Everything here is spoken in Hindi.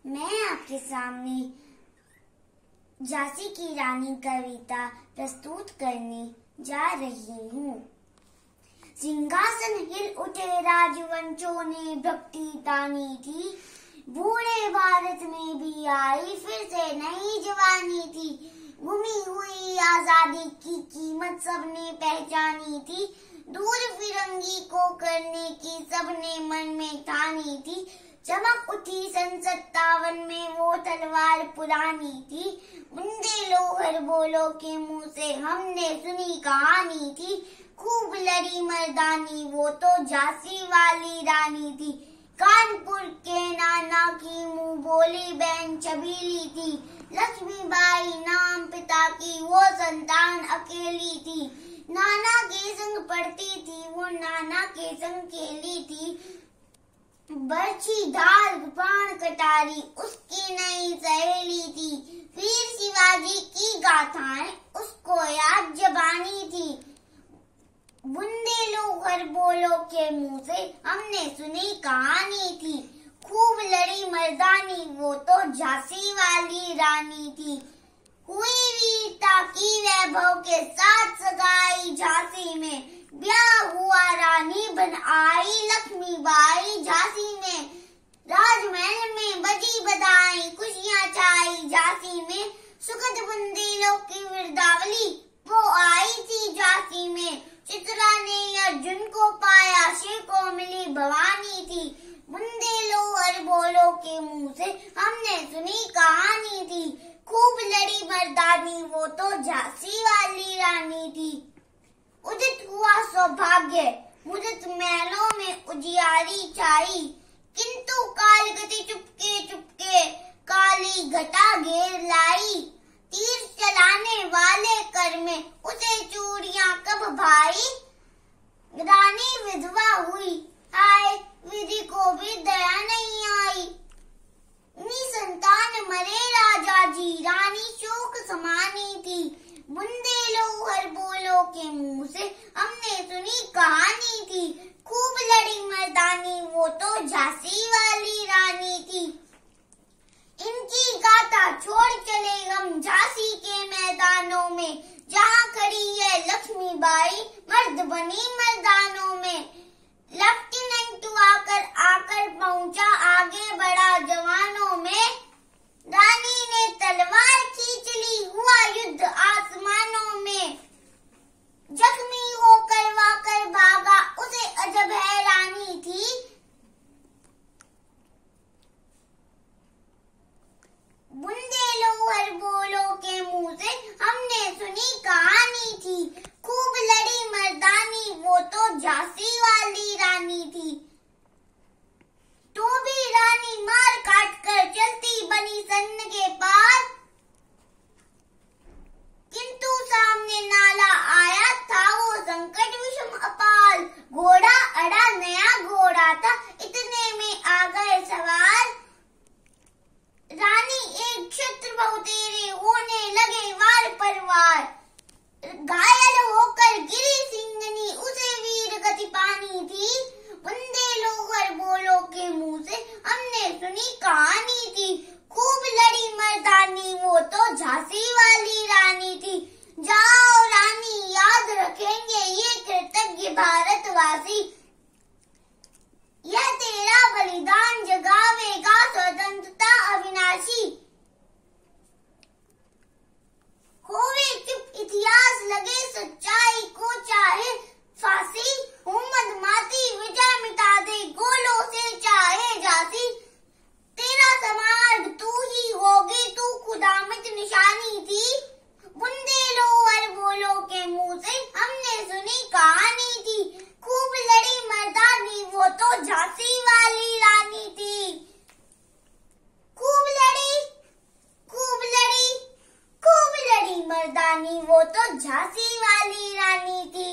मैं आपके सामने झांसी की रानी कविता प्रस्तुत करने जा रही हूँ। सिंहासन हिल उठे राजवंशों ने भक्ति तानी थी, बूढ़े भारत में भी आई फिर से नई जवानी थी। गुमी हुई आजादी की कीमत सबने पहचानी थी, दूर फिरंगी को करने की सबने मन में ठानी थी। चमक उठी सन 57 में वो तलवार पुरानी थी, बुंदेलो हर बोलो के मुंह से हमने सुनी कहानी थी। खूब लड़ी मर्दानी वो तो झांसी वाली रानी थी, कानपुर के नाना की मुंह बोली बहन छबीली थी। लक्ष्मीबाई नाम पिता की वो संतान अकेली थी, नाना के संग पढ़ती थी वो नाना के संग खेली थी। बर्छी ढाल बाण कटारी उसकी नई सहेली थी, वीर शिवाजी की गाथाएं उसको याद जबानी थी। बुंदेलो हर बोलो के मुंह से हमने सुनी कहानी थी, खूब लड़ी मर्दानी वो तो झांसी वाली रानी थी। हुई वीरता की वैभव के साथ सगाई झांसी में, ब्याह हुआ रानी बन आई लक्ष्मीबाई झांसी में। राजमहल में बजी बधाई खुशियां छाई झांसी में, सुखद बुंदेलो की विरदावली वो आई थी झांसी में। चित्रा ने अर्जुन को पाया, शिव को मिली भवानी थी, बुंदेलो हर बोलो के मुंह से हमने सुनी कहानी थी। खूब लड़ी मर्दानी वो तो झांसी वाली रानी थी। उदित हुआ सौभाग्य मुदित महलों में उजियारी छाई, किंतु कालगति चुपके चुपके काली घटा घेर लाई। तीर चलाने वाले कर में उसे चूड़ियां कब भाई, रानी विधवा हुई हाय विधि को भी दया नहीं आई। निसंतान मरे राजा जी रानी शोक समानी थी, बुंदेलो हर बोलो के मुंह से हमने सुनी कहानी थी। खूब लड़ी मर्दानी वो तो झांसी वाली रानी थी। इनकी गाथा छोड़ चले हम झांसी के मैदानों में, जहाँ खड़ी है लक्ष्मीबाई मर्द बनी मर्दानों में। लेफ्टिनेंट आकर पहुंचा आगे बढ़ा जवानों में, रानी ने तलवार खींच ली हुआ युद्ध आसमानों में। जख्मी होकर वाकर भागा उसे अजब हैरानी थी, बुंदेलो हर बोलो के मुंह से हमने सुनी कहानी थी। खूब लड़ी मर्दानी वो तो झांसी वाली रानी थी, तो भी रानी मार काट कर चलती बनी सन्न के पार। किंतु सामने नाला आया था वो संकट विषम अपार, घोड़ा अड़ा नया घोड़ा था इतने में आ गए सवार। रानी एक क्षत्र बहुतेरे होने लगे वार पर वार, घायल होकर गिरी सिंगनी उसे वीर गति पानी थी। बुंदेलो हर बोलो के मुंह से हमने सुनी कहानी थी, खूब लड़ी मर्दानी वो तो झांसी वाली रानी थी। जाओ रानी याद रखेंगे ये कृतज्ञ भारतवासी, यह तेरा बलिदान जगावेगा स्वतंत्रता अविनाशी। होवे चुप इतिहास लगे सच्चाई को चाहे फांसी, हुम्मत माती विजय मिटा दे गोलों से चाहे झांसी। तेरा समाज तू ही होगी तू खुदामत निशानी थी, बुंदेलो हर बोलो के मुंह से हमने सुनी कहानी थी। खूब लड़ी मर्दानी वो तो झांसी वाली रानी थी। खूब लड़ी मर्दानी वो तो झांसी वाली रानी थी।